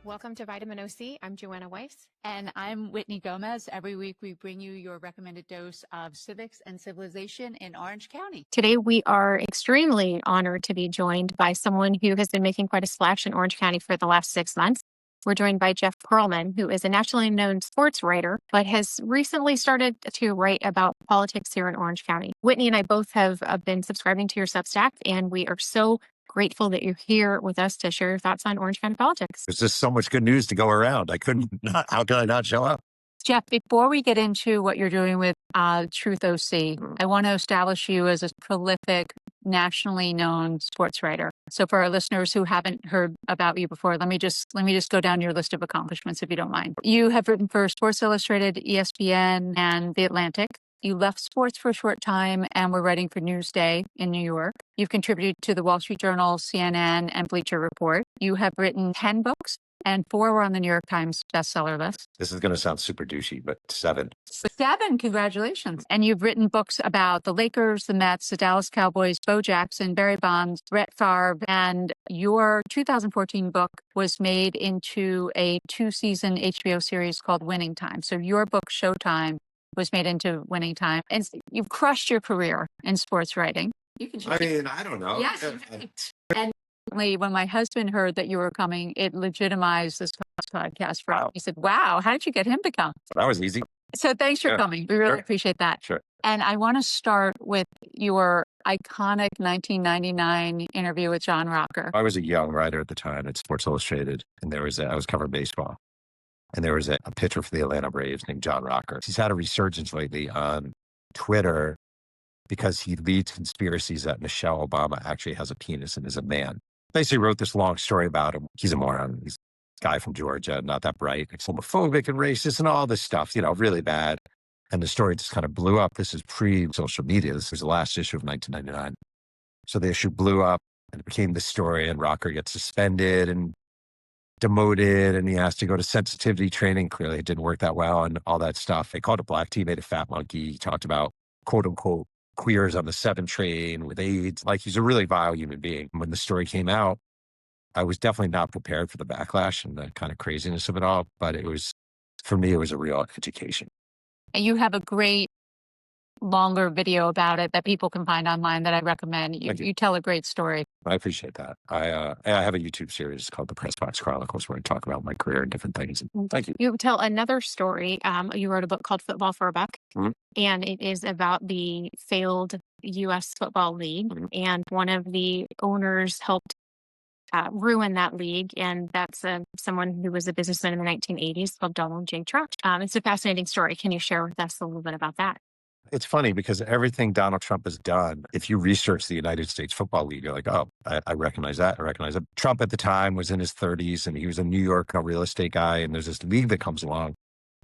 Welcome to Vitamin OC. I'm Joanna Weiss. And I'm Whitney Gomez. Every week we bring you your recommended dose of civics and civilization in Orange County. Today we are extremely honored to be joined by someone who has been making quite a splash in Orange County for the last 6 months. We're joined by Jeff Pearlman, who is a nationally known sports writer, but has recently started to write about politics here in Orange County. Whitney and I both have been subscribing to your Substack, and we are so grateful that you're here with us to share your thoughts on Orange County politics. There's just so much good news to go around. How could I not show up? Jeff, before we get into what you're doing with Truth OC, I want to establish you as a prolific, nationally known sports writer. So for our listeners who haven't heard about you before, let me just go down your list of accomplishments, if you don't mind. You have written for Sports Illustrated, ESPN, and The Atlantic. You left sports for a short time and were writing for Newsday in New York. You've contributed to the Wall Street Journal, CNN, and Bleacher Report. You have written 10 books, and 4 were on the New York Times bestseller list. This is going to sound super douchey, but 7. 7, congratulations. And you've written books about the Lakers, the Mets, the Dallas Cowboys, Bo Jackson, Barry Bonds, Brett Favre, and your 2014 book was made into a 2-season HBO series called Winning Time. So your book, Showtime, was made into Winning Time. And you've crushed your career in sports writing. I don't know. Yes. And when my husband heard that you were coming, it legitimized this podcast for him. He said, wow, how did you get him to come? That was easy. So thanks for coming. We really appreciate that. Sure. And I want to start with your iconic 1999 interview with John Rocker. I was a young writer at the time at Sports Illustrated, and I was covering baseball. And there was a pitcher for the Atlanta Braves named John Rocker. He's had a resurgence lately on Twitter because he leads conspiracies that Michelle Obama actually has a penis and is a man. Basically wrote this long story about him. He's a moron. He's a guy from Georgia, not that bright, homophobic and racist and all this stuff, really bad. And the story just kind of blew up. This is pre-social media. This was the last issue of 1999. So the issue blew up and it became the story, and Rocker gets suspended and demoted, and he has to go to sensitivity training. Clearly it didn't work that well and all that stuff. They called it black tea, made a fat monkey. He talked about quote unquote queers on the 7 train with AIDS. Like, he's a really vile human being. When the story came out, I was definitely not prepared for the backlash and the kind of craziness of it all. But for me, it was a real education. And you have a great longer video about it that people can find online that I recommend. You tell a great story. I appreciate that. I have a YouTube series called The Press Box Chronicles where I talk about my career and different things. Thank you. You tell another story. You wrote a book called Football for a Buck, and it is about the failed U.S. Football League. And one of the owners helped ruin that league, and that's someone who was a businessman in the 1980s called Donald J. Trump. It's a fascinating story. Can you share with us a little bit about that? It's funny because everything Donald Trump has done, if you research the United States Football League, you're like, oh, I recognize that. I recognize that. Trump at the time was in his 30s and he was a New York real estate guy. And there's this league that comes along,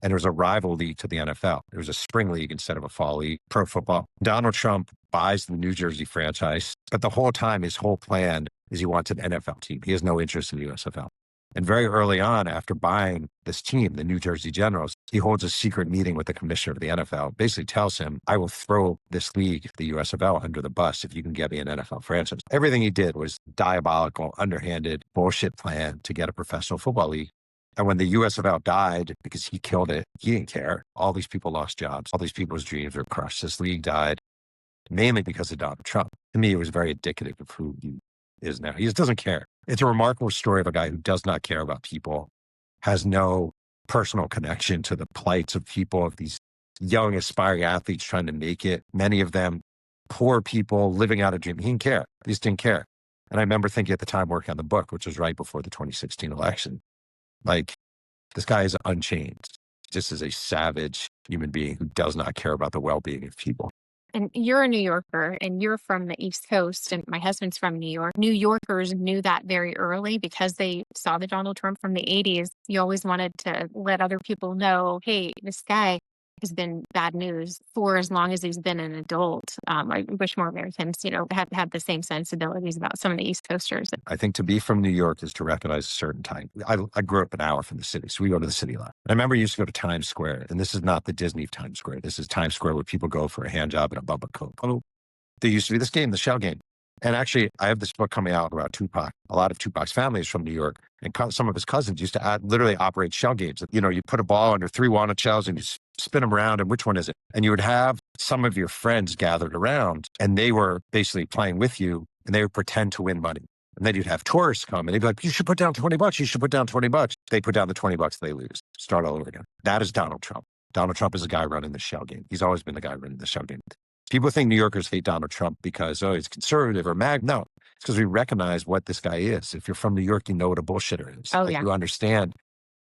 and there's a rival league to the NFL. There was a spring league instead of a fall league, pro football. Donald Trump buys the New Jersey franchise, but the whole time his whole plan is he wants an NFL team. He has no interest in the USFL. And very early on, after buying this team, the New Jersey Generals, he holds a secret meeting with the commissioner of the NFL, basically tells him, I will throw this league, the USFL, under the bus if you can get me an NFL franchise. Everything he did was diabolical, underhanded, bullshit plan to get a professional football league. And when the USFL died, because he killed it, he didn't care. All these people lost jobs. All these people's dreams were crushed. This league died mainly because of Donald Trump. To me, it was very indicative of who he is now. He just doesn't care. It's a remarkable story of a guy who does not care about people, has no personal connection to the plights of people, of these young aspiring athletes trying to make it. Many of them poor people living out a dream. He didn't care. He just didn't care. And I remember thinking at the time working on the book, which was right before the 2016 election, like, this guy is unchanged. Just as a savage human being who does not care about the well-being of people. And you're a New Yorker, and you're from the East Coast, and my husband's from New York. New Yorkers knew that very early because they saw the Donald Trump from the 80s. You always wanted to let other people know, hey, this guy has been bad news for as long as he's been an adult. I wish more Americans, had the same sensibilities about some of the East Coasters. I think to be from New York is to recognize a certain time. I grew up an hour from the city, so we go to the city a lot. I remember you used to go to Times Square, and this is not the Disney Times Square. This is Times Square where people go for a hand job and a Bubba Coke. Oh, there used to be this game, the Shell game. And actually, I have this book coming out about Tupac. A lot of Tupac's family is from New York, and some of his cousins used to literally operate shell games. You know, you put a ball under 3 walnut shells and you spin them around, and which one is it? And you would have some of your friends gathered around, and they were basically playing with you, and they would pretend to win money. And then you'd have tourists come, and they'd be like, "You should put down $20. You should put down $20." They put down the $20, they lose. Start all over again. That is Donald Trump. Donald Trump is the guy running the shell game. He's always been the guy running the shell game. People think New Yorkers hate Donald Trump because, oh, he's conservative or mag. No, it's because we recognize what this guy is. If you're from New York, you know what a bullshitter is. Oh, like, yeah. you understand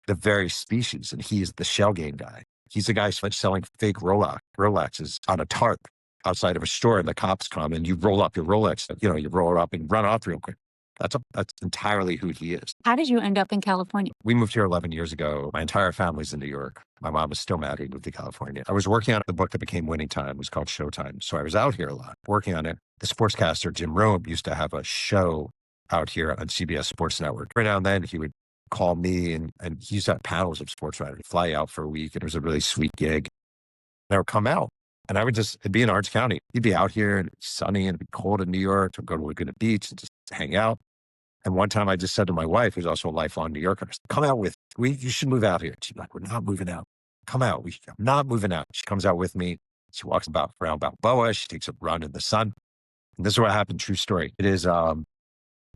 the very species, and he's the shell game guy. He's the guy selling fake Rolexes on a tarp outside of a store, and the cops come, and you roll up your Rolex. You know, you roll it up and run off real quick. That's entirely who he is. How did you end up in California? We moved here 11 years ago. My entire family's in New York. My mom is still mad we moved to California. I was working on the book that became Winning Time. It was called Showtime. So I was out here a lot working on it. The sportscaster, Jim Rome, used to have a show out here on CBS Sports Network. Every now and then he would call me, and he used to have panels of sports writers fly out for a week. And it was a really sweet gig. And I would come out, and it'd be in Orange County. He'd be out here, and it'd be sunny, and it'd be cold in New York. So I'd go to Laguna Beach and just hang out. And one time I just said to my wife, who's also a lifelong New Yorker, "Come out with me. You should move out here." She's like, "We're not moving out. Come out. I'm not moving out." She comes out with me. She walks around Balboa. She takes a run in the sun. And this is what happened. True story. It is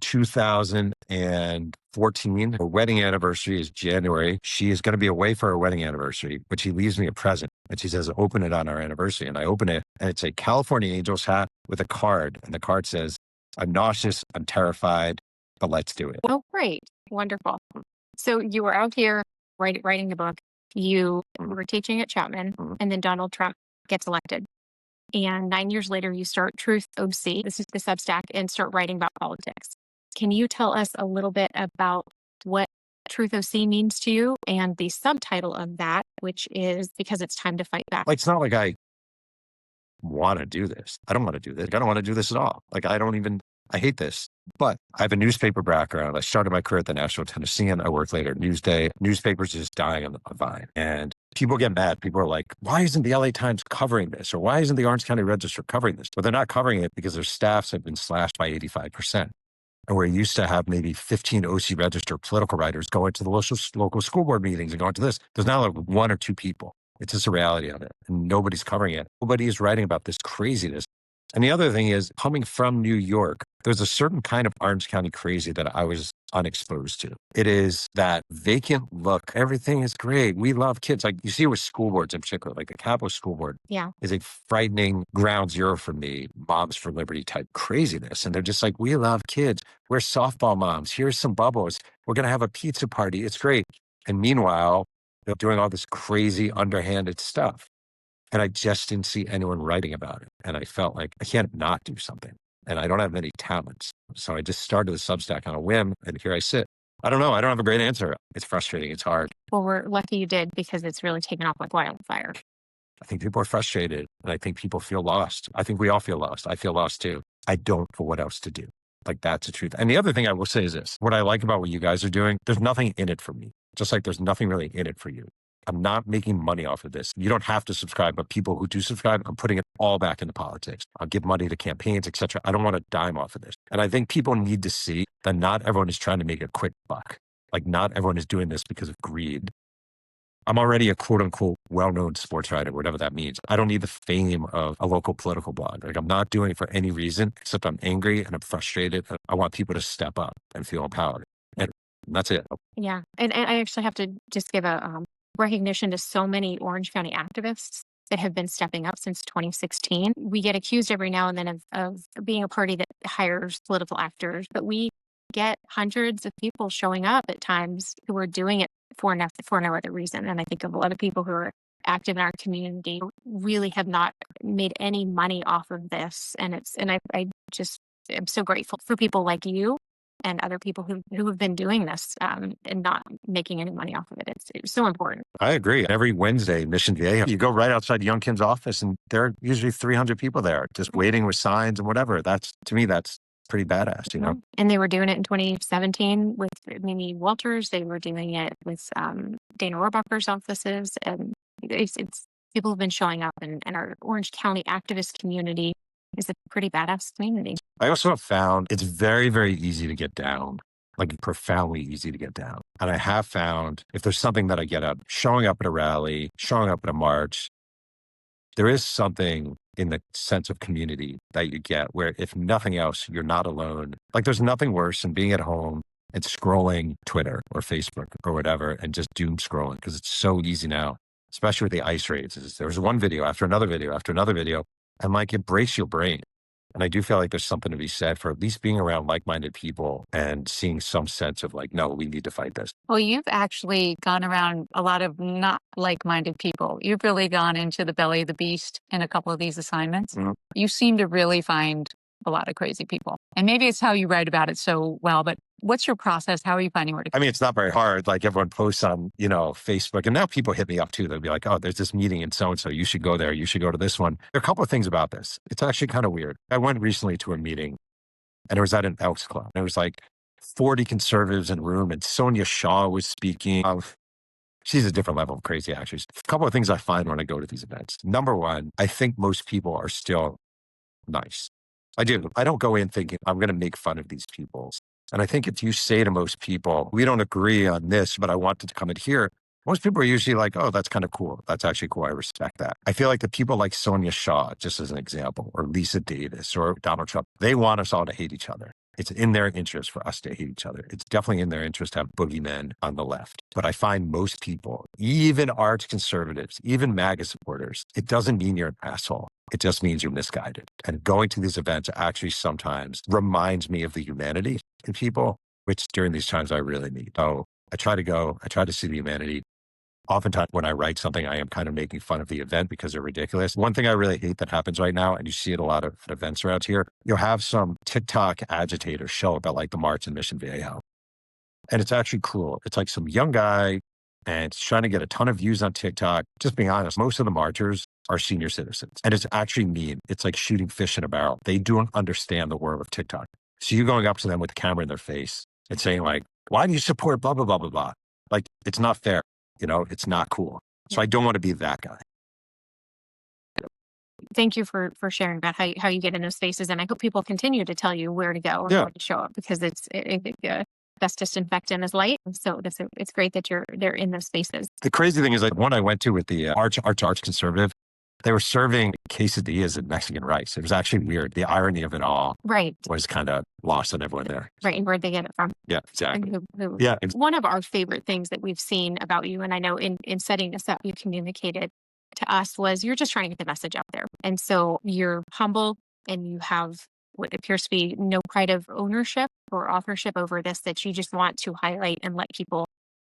2014. Her wedding anniversary is January. She is going to be away for her wedding anniversary, but she leaves me a present. And she says, "Open it on our anniversary." And I open it, and it's a California Angels hat with a card. And the card says, "I'm nauseous. I'm terrified, but let's do it." Oh, great. Wonderful. So you were out here writing the book. You were teaching at Chapman, and then Donald Trump gets elected. And 9 years later, you start Truth OC, this is the Substack, and start writing about politics. Can you tell us a little bit about what Truth OC means to you and the subtitle of that, which is Because It's Time to Fight Back? Like, it's not like I want to do this. I don't want to do this. I don't want to do this at all. Like, I hate this. But I have a newspaper background. I started my career at the National Tennessean. I worked later at Newsday. Newspapers just dying on the vine. And people get mad. People are like, "Why isn't the LA Times covering this? Or why isn't the Orange County Register covering this?" But they're not covering it because their staffs have been slashed by 85%. And we're used to have maybe 15 OC Register political writers going to the local school board meetings and going to this. There's now like 1 or 2 people. It's just a reality of it. And nobody's covering it. Nobody is writing about this craziness. And the other thing is, coming from New York, there's a certain kind of Orange County crazy that I was unexposed to. It is that vacant look. Everything is great. We love kids. Like, you see it with school boards in particular, like the Capital School Board is a frightening ground zero for me, Moms for Liberty type craziness. And they're just like, "We love kids. We're softball moms. Here's some bubbles. We're going to have a pizza party. It's great." And meanwhile, they're doing all this crazy underhanded stuff. And I just didn't see anyone writing about it. And I felt like I can't not do something. And I don't have many talents. So I just started the Substack on a whim, and here I sit. I don't know. I don't have a great answer. It's frustrating. It's hard. Well, we're lucky you did, because it's really taken off like wildfire. I think people are frustrated, and I think people feel lost. I think we all feel lost. I feel lost too. I don't know what else to do. Like, that's the truth. And the other thing I will say is this. What I like about what you guys are doing, there's nothing in it for me. Just like there's nothing really in it for you. I'm not making money off of this. You don't have to subscribe, but people who do subscribe, I'm putting it all back into politics. I'll give money to campaigns, etc. I don't want a dime off of this. And I think people need to see that not everyone is trying to make a quick buck. Like, not everyone is doing this because of greed. I'm already a quote unquote well-known sports writer, whatever that means. I don't need the fame of a local political blog. Like, I'm not doing it for any reason except I'm angry and I'm frustrated. I want people to step up and feel empowered. And that's it. Yeah. And I actually have to just give a recognition to so many Orange County activists that have been stepping up since 2016. We get accused every now and then of being a party that hires political actors, but we get hundreds of people showing up at times who are doing it for no other reason. And I think of a lot of people who are active in our community really have not made any money off of this. And I just am so grateful for people like you and other people who have been doing this and not making any money off of it. It's so important. I agree. Every Wednesday, Mission VA, you go right outside Youngkin's office, and there are usually 300 people there just waiting with signs and whatever. To me, that's pretty badass, you know? And they were doing it in 2017 with Mimi Walters. They were doing it with Dana Rohrabacher's offices. And it's people have been showing up, and our Orange County activist community is a pretty badass community. I also have found it's very, very easy to get down, like profoundly easy to get down. And I have found if there's something that I get up, showing up at a rally, showing up at a march, there is something in the sense of community that you get where if nothing else, you're not alone. Like there's nothing worse than being at home and scrolling Twitter or Facebook or whatever and just doom scrolling because it's so easy now, especially with the ice raids. There's one video after another video after another video and like it breaks your brain. And I do feel like there's something to be said for at least being around like-minded people and seeing some sense of like, no, we need to fight this. Well, you've actually gone around a lot of not like-minded people. You've really gone into the belly of the beast in a couple of these assignments. Mhm. You seem to really find a lot of crazy people. And maybe it's how you write about it so well, but what's your process? How are you finding where to go? I mean, it's not very hard. Like everyone posts on, Facebook and now people hit me up too. They'll be like, oh, there's this meeting in so-and-so. You should go there. You should go to this one. There are a couple of things about this. It's actually kind of weird. I went recently to a meeting and it was at an Elks Club. And it was like 40 conservatives in a room and Sonia Shaw was speaking. She's a different level of crazy, actually. A couple of things I find when I go to these events. Number one, I think most people are still nice. I do. I don't go in thinking I'm going to make fun of these people. And I think if you say to most people, we don't agree on this, but I wanted to come in here, most people are usually like, oh, that's kind of cool. That's actually cool. I respect that. I feel like the people like Sonia Shaw, just as an example, or Lisa Davis or Donald Trump, they want us all to hate each other. It's in their interest for us to hate each other. It's definitely in their interest to have boogeymen on the left. But I find most people, even arch conservatives, even MAGA supporters, it doesn't mean you're an asshole. It just means you're misguided. And going to these events actually sometimes reminds me of the humanity in people, which during these times I really need. So I try to go, I try to see the humanity. Oftentimes when I write something, I am kind of making fun of the event because they're ridiculous. One thing I really hate that happens right now, and you see it a lot of at events around here, you'll have some TikTok agitator show up at like the March in Mission Viejo. And it's actually cool. It's like some young guy and it's trying to get a ton of views on TikTok. Just being honest, most of the marchers are senior citizens. And it's actually mean. It's like shooting fish in a barrel. They don't understand the world of TikTok. So you going up to them with the camera in their face and saying like, why do you support blah, blah, blah, blah, blah? Like, it's not fair. It's not cool. So I don't want to be that guy. Thank you for sharing about how you get in those spaces. And I hope people continue to tell you where to go and where to show up because it's best disinfectant is light. So it's great that they're in those spaces. The crazy thing is like one I went to with the arch conservative, they were serving quesadillas and Mexican rice. It was actually weird. The irony of it all was kind of lost on everyone there. Right. And where'd they get it from? Yeah, exactly. Yeah. One of our favorite things that we've seen about you, and I know in setting this up, you communicated to us was you're just trying to get the message out there. And so you're humble and you have what appears to be no pride of ownership or authorship over this, that you just want to highlight and let people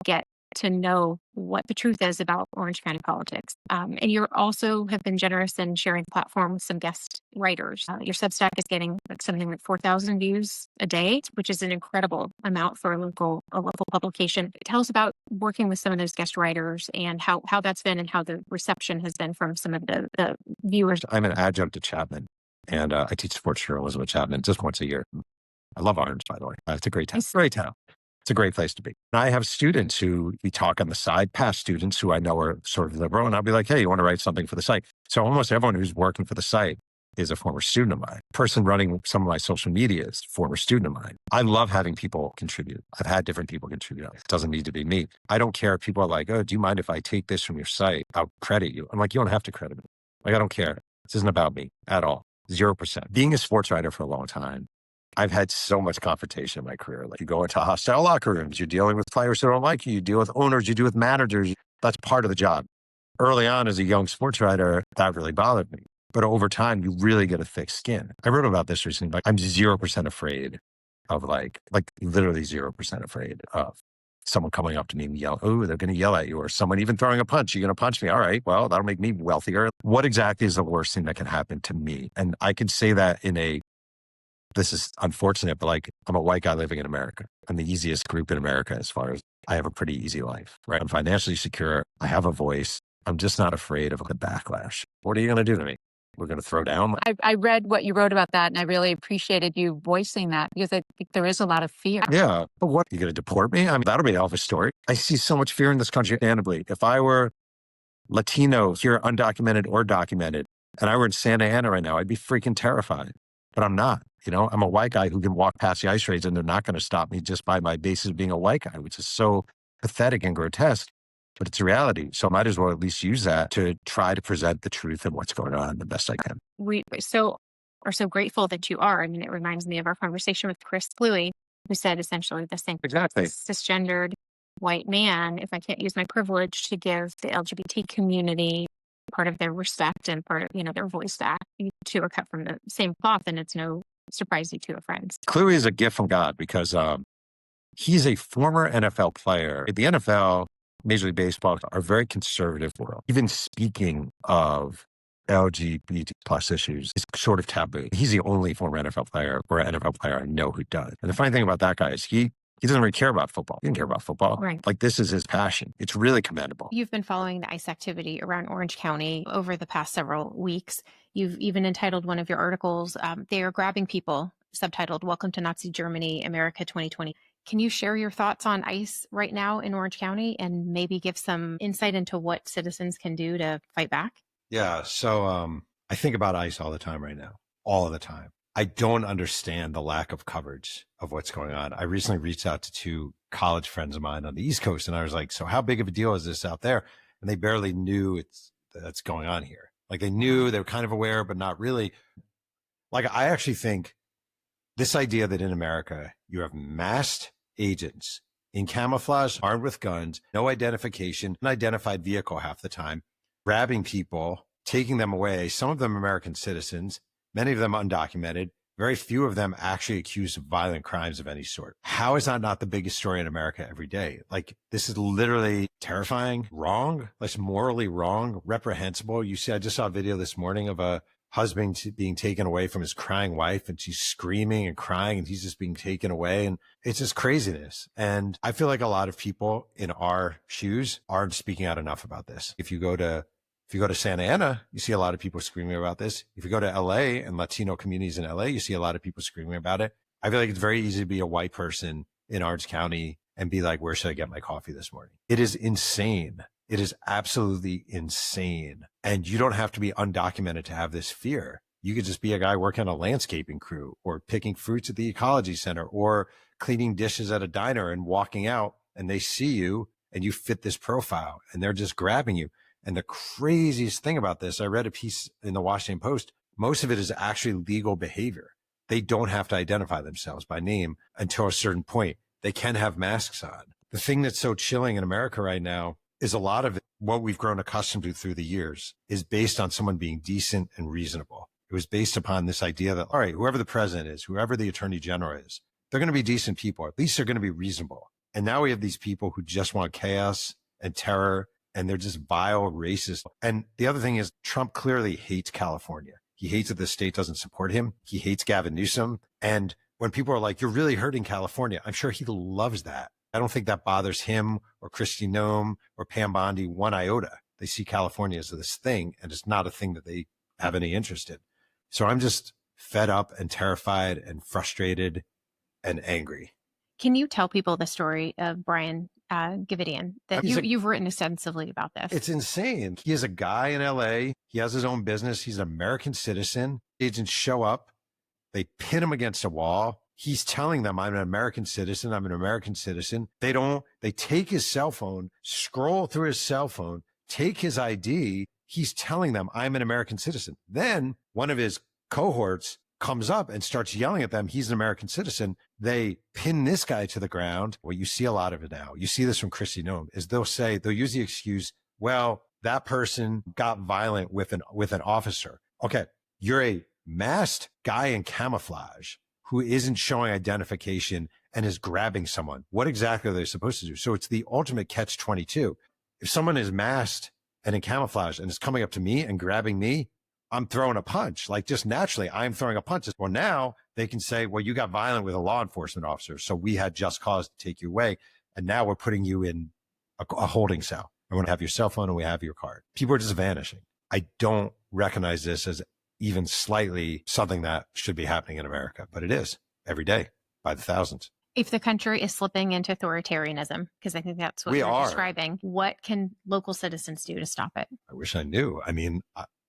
get to know what the truth is about Orange County politics. And you also have been generous in sharing the platform with some guest writers. Your Substack is getting something like 4,000 views a day, which is an incredible amount for a local publication. Tell us about working with some of those guest writers and how that's been and how the reception has been from some of the viewers. I'm an adjunct at Chapman and I teach sports journalism at Chapman just once a year. I love Orange, by the way. It's a great town. Great town. It's a great place to be. And I have students who we talk on the side, past students who I know are sort of liberal, and I'll be like, hey, you want to write something for the site? So almost everyone who's working for the site is a former student of mine. Person running some of my social media is a former student of mine. I love having people contribute. I've had different people contribute. It doesn't need to be me. I don't care if people are like, oh, do you mind if I take this from your site? I'll credit you. I'm like, you don't have to credit me. Like, I don't care. This isn't about me at all. 0%. Being a sports writer for a long time, I've had so much confrontation in my career. Like you go into hostile locker rooms, you're dealing with players who don't like you, you deal with owners, you deal with managers. That's part of the job. Early on as a young sports writer, that really bothered me. But over time, you really get a thick skin. I wrote about this recently, but I'm 0% afraid of like literally 0% afraid of someone coming up to me and yell, oh, they're going to yell at you, or someone even throwing a punch. You're going to punch me. All right, well, that'll make me wealthier. What exactly is the worst thing that can happen to me? And I can say that this is unfortunate, but like I'm a white guy living in America. I'm the easiest group in America as far as I have a pretty easy life, right? I'm financially secure. I have a voice. I'm just not afraid of the backlash. What are you going to do to me? We're going to throw down? I read what you wrote about that and I really appreciated you voicing that because I think there is a lot of fear. Yeah. But what? You going to deport me? I mean, that'll be a hell of a story. I see so much fear in this country, understandably. If I were Latino here, undocumented or documented, and I were in Santa Ana right now, I'd be freaking terrified. But I'm not. I'm a white guy who can walk past the ice raids and they're not going to stop me just by my basis of being a white guy, which is so pathetic and grotesque. But it's a reality. So I might as well at least use that to try to present the truth of what's going on the best I can. We are so grateful that you are. I mean, it reminds me of our conversation with Chris Bluey, who said essentially the same. Exactly. Cisgendered white man, if I can't use my privilege to give the LGBT community part of their respect and part of, their voice back, you two are cut from the same cloth, and it's no surprise you two are friends. Clearly is a gift from God because he's a former NFL player. The NFL, Major League Baseball are a very conservative world. Even speaking of LGBT plus issues is sort of taboo. He's the only former NFL player or NFL player I know who does. And the funny thing about that guy is he doesn't really care about football. He didn't care about football. Right. Like, this is his passion. It's really commendable. You've been following the ICE activity around Orange County over the past several weeks. You've even entitled one of your articles, They Are Grabbing People, subtitled Welcome to Nazi Germany, America 2020. Can you share your thoughts on ICE right now in Orange County and maybe give some insight into what citizens can do to fight back? Yeah. So I think about ICE all the time right now, all the time. I don't understand the lack of coverage of what's going on. I recently reached out to 2 college friends of mine on the East Coast, and I was like, so how big of a deal is this out there? And they barely knew that's going on here. Like, they knew, they were kind of aware, but not really. Like, I actually think this idea that in America, you have masked agents in camouflage, armed with guns, no identification, unidentified vehicle half the time, grabbing people, taking them away, some of them American citizens, many of them undocumented, very few of them actually accused of violent crimes of any sort. How is that not the biggest story in America every day? Like, this is literally terrifying, wrong, like morally wrong, reprehensible. You see, I just saw a video this morning of a husband being taken away from his crying wife, and she's screaming and crying, and he's just being taken away. And it's just craziness. And I feel like a lot of people in our shoes aren't speaking out enough about this. If you go to Santa Ana, you see a lot of people screaming about this. If you go to LA and Latino communities in LA, you see a lot of people screaming about it. I feel like it's very easy to be a white person in Orange County and be like, where should I get my coffee this morning? It is insane. It is absolutely insane. And you don't have to be undocumented to have this fear. You could just be a guy working on a landscaping crew or picking fruits at the ecology center or cleaning dishes at a diner and walking out, and they see you and you fit this profile and they're just grabbing you. And the craziest thing about this, I read a piece in the Washington Post. Most of it is actually legal behavior. They don't have to identify themselves by name until a certain point. They can have masks on. The thing that's so chilling in America right now is a lot of it, what we've grown accustomed to through the years, is based on someone being decent and reasonable. It was based upon this idea that, all right, whoever the president is, whoever the attorney general is, they're going to be decent people. At least they're going to be reasonable. And now we have these people who just want chaos and terror, and they're just vile, racist. And the other thing is, Trump clearly hates California. He hates that the state doesn't support him. He hates Gavin Newsom. And when people are like, you're really hurting California, I'm sure he loves that. I don't think that bothers him or Kristi Noem or Pam Bondi one iota. They see California as this thing, and it's not a thing that they have any interest in. So I'm just fed up and terrified and frustrated and angry. Can you tell people the story of Brian Gavidian? That you've written extensively about this. It's insane. He is a guy in LA. He has his own business. He's an American citizen. Agents show up. They pin him against a wall. He's telling them, I'm an American citizen. I'm an American citizen. They take his cell phone, scroll through his cell phone, take his ID. He's telling them, I'm an American citizen. Then one of his cohorts comes up and starts yelling at them. He's an American citizen. They pin this guy to the ground. Well, you see a lot of it now. You see this from Kristi Noem, is they'll use the excuse, well, that person got violent with an officer. Okay, you're a masked guy in camouflage who isn't showing identification and is grabbing someone. What exactly are they supposed to do? So it's the ultimate catch-22. If someone is masked and in camouflage and is coming up to me and grabbing me, I'm throwing a punch. Like, just naturally, I'm throwing a punch. Well, now they can say, well, you got violent with a law enforcement officer, so we had just cause to take you away. And now we're putting you in a holding cell. I want to have your cell phone and we have your card. People are just vanishing. I don't recognize this as even slightly something that should be happening in America, but it is every day by the thousands. If the country is slipping into authoritarianism, because I think that's what you're describing, what can local citizens do to stop it? I wish I knew. I mean,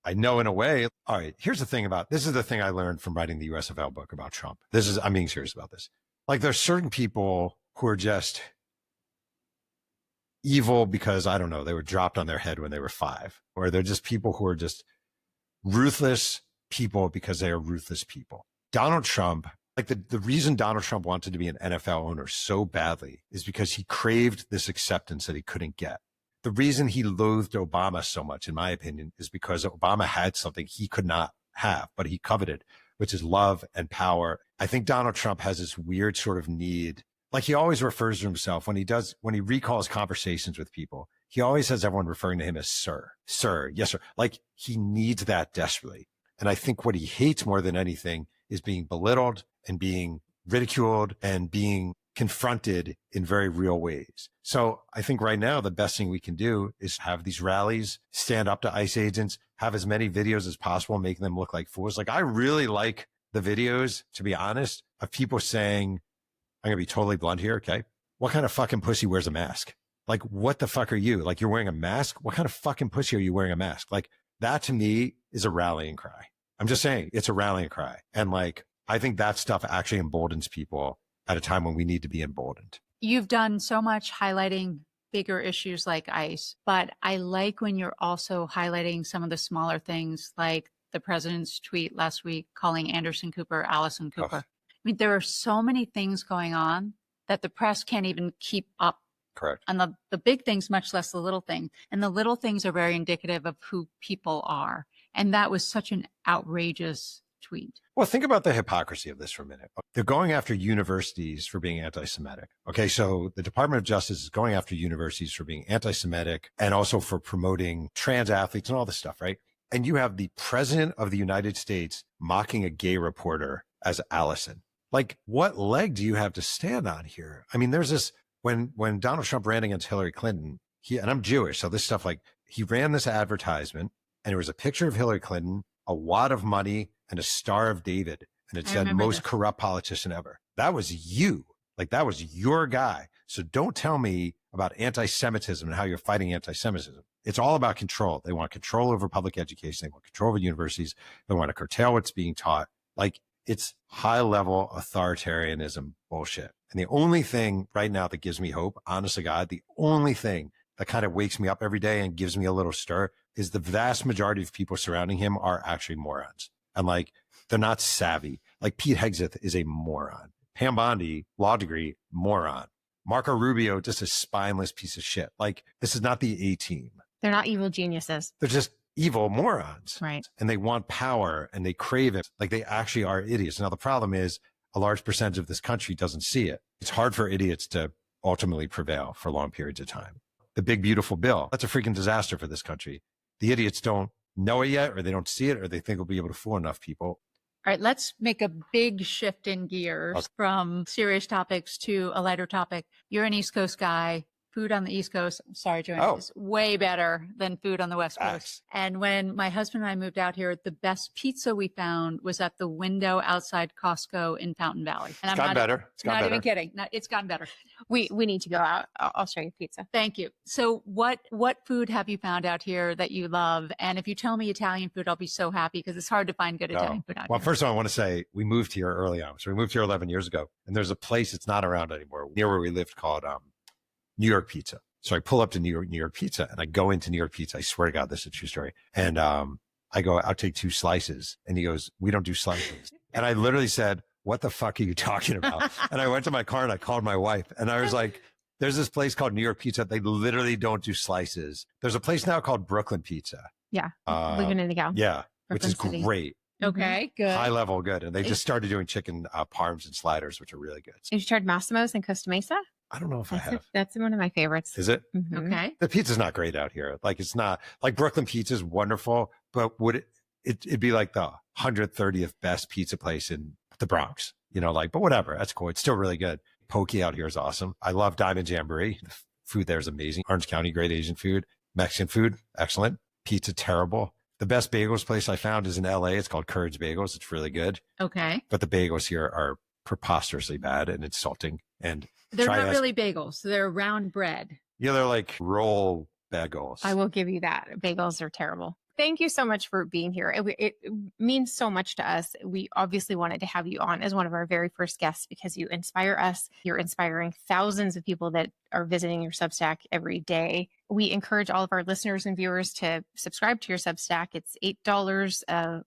I know in a way, all right, here's the thing this is the thing I learned from writing the USFL book about Trump. I'm being serious about this. Like there's certain people who are just evil because, I don't know, they were dropped on their head when they were 5, or they're just people who are just ruthless people because they are ruthless people. Donald Trump, like the reason Donald Trump wanted to be an NFL owner so badly is because he craved this acceptance that he couldn't get. The reason he loathed Obama so much, in my opinion, is because Obama had something he could not have, but he coveted, which is love and power. I think Donald Trump has this weird sort of need. Like he always refers to himself when he recalls conversations with people, he always has everyone referring to him as sir, yes, sir. Like he needs that desperately. And I think what he hates more than anything is being belittled and being ridiculed and being confronted in very real ways. So I think right now, the best thing we can do is have these rallies, stand up to ICE agents, have as many videos as possible, making them look like fools. Like I really like the videos, to be honest, of people saying, I'm going to be totally blunt here. Okay. What kind of fucking pussy wears a mask? Like, what the fuck are you? Like, you're wearing a mask? What kind of fucking pussy are you wearing a mask? Like, that to me is a rallying cry. I'm just saying it's a rallying cry. And like, I think that stuff actually emboldens people at a time when we need to be emboldened. You've done so much highlighting bigger issues like ICE, but I like when you're also highlighting some of the smaller things like the president's tweet last week calling Anderson Cooper Allison Cooper. Ugh. I mean, there are so many things going on that the press can't even keep up. Correct. And the big things, much less the little thing. And the little things are very indicative of who people are. And that was such an outrageous tweet. Well, think about the hypocrisy of this for a minute. They're going after universities for being anti-Semitic. Okay. So the Department of Justice is going after universities for being anti-Semitic and also for promoting trans athletes and all this stuff, right? And you have the president of the United States mocking a gay reporter as Allison. Like, what leg do you have to stand on here? I mean, there's this, when Donald Trump ran against Hillary Clinton, and I'm Jewish, so this stuff, like, he ran this advertisement and there was a picture of Hillary Clinton, a wad of money, and a Star of David. And it said, most corrupt politician ever. That was you. Like, that was your guy. So don't tell me about anti-Semitism and how you're fighting anti-Semitism. It's all about control. They want control over public education. They want control over universities. They want to curtail what's being taught. Like, it's high level authoritarianism bullshit. And the only thing right now that gives me hope, honest to God, the only thing that kind of wakes me up every day and gives me a little stir is the vast majority of people surrounding him are actually morons. And like, they're not savvy. Like Pete Hegseth is a moron. Pam Bondi, law degree, moron. Marco Rubio, just a spineless piece of shit. Like, this is not the A-team. They're not evil geniuses. They're just evil morons. Right. And they want power and they crave it. Like, they actually are idiots. Now, the problem is a large percentage of this country doesn't see it. It's hard for idiots to ultimately prevail for long periods of time. The big, beautiful bill, that's a freaking disaster for this country. The idiots don't know it yet, or they don't see it, or they think we'll be able to fool enough people. All right, let's make a big shift in gears from serious topics to a lighter topic. You're an East Coast guy. Food on the East Coast, sorry, Joanna, is way better than food on the West Coast. And when my husband and I moved out here, the best pizza we found was at the window outside Costco in Fountain Valley. And It's gotten better. It's gotten better. Not even kidding. It's gotten better. We need to go out. I'll show you pizza. Thank you. So what food have you found out here that you love? And if you tell me Italian food, I'll be so happy because it's hard to find good Italian food out here. Well, first of all, I want to say we moved here early on. So we moved here 11 years ago, and there's a place that's not around anymore near where we lived called New York Pizza. So I pull up to New York Pizza, and I go into New York Pizza. I swear to God, this is a true story. And I go, I'll take 2 slices. And he goes, we don't do slices. And I literally said, what the fuck are you talking about? And I went to my car and I called my wife, and I was like, there's this place called New York Pizza. They literally don't do slices. There's a place now called Brooklyn Pizza. Yeah. Living in the cow. Yeah. Brooklyn which is City. Great. Okay, good. High level, good. And they just started doing chicken parms and sliders, which are really good. Have you tried Massimo's in Costa Mesa? I don't know if I have. That's one of my favorites. Is it? Mhm. Okay. The pizza's not great out here. Like, it's not like Brooklyn pizza is wonderful, but would it'd be like the 130th best pizza place in the Bronx, you know, like, but whatever. That's cool. It's still really good. Poke out here is awesome. I love Diamond Jamboree. The food there is amazing. Orange County, great Asian food. Mexican food, excellent. Pizza, terrible. The best bagels place I found is in LA. It's called Courage Bagels. It's really good. Okay. But the bagels here are preposterously bad and insulting. And They're not really bagels. They're round bread. yeah, they're like roll bagels. I will give you that. Bagels are terrible. thank you so much for being here. It means so much to us. We obviously wanted to have you on as one of our very first guests because you inspire us. You're inspiring thousands of people that are visiting your Substack every day. We encourage all of our listeners and viewers to subscribe to your Substack. It's $8 a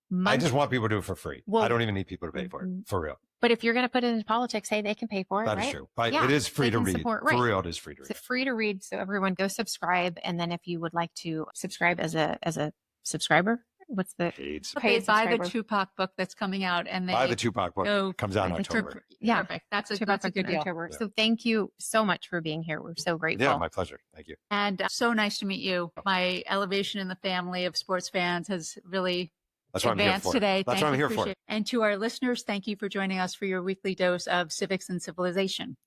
month. I just want people to do it for free. Well, I don't even need people to pay for it, for real. But if you're going to put it into politics, hey, they can pay for it, That right? is true. But Yeah, it is free they to can read. support, For right. real, it is free to read. It's free to read. So everyone go subscribe. And then if you would like to subscribe as a subscriber, what's the Paid. Okay, buy the subscriber? Tupac book that's coming out, and Buy the Tupac book. go- Comes out in it's October. Yeah. Perfect. That's a Tupac good in deal. October. Yeah. So thank you so much for being here. We're so grateful. Yeah, my pleasure. Thank you. And so nice to meet you. My elevation in the family of sports fans has really That's what I'm here advanced for. today. That's what I'm here for. Appreciate it. And to our listeners, thank you for joining us for your weekly dose of civics and civilization.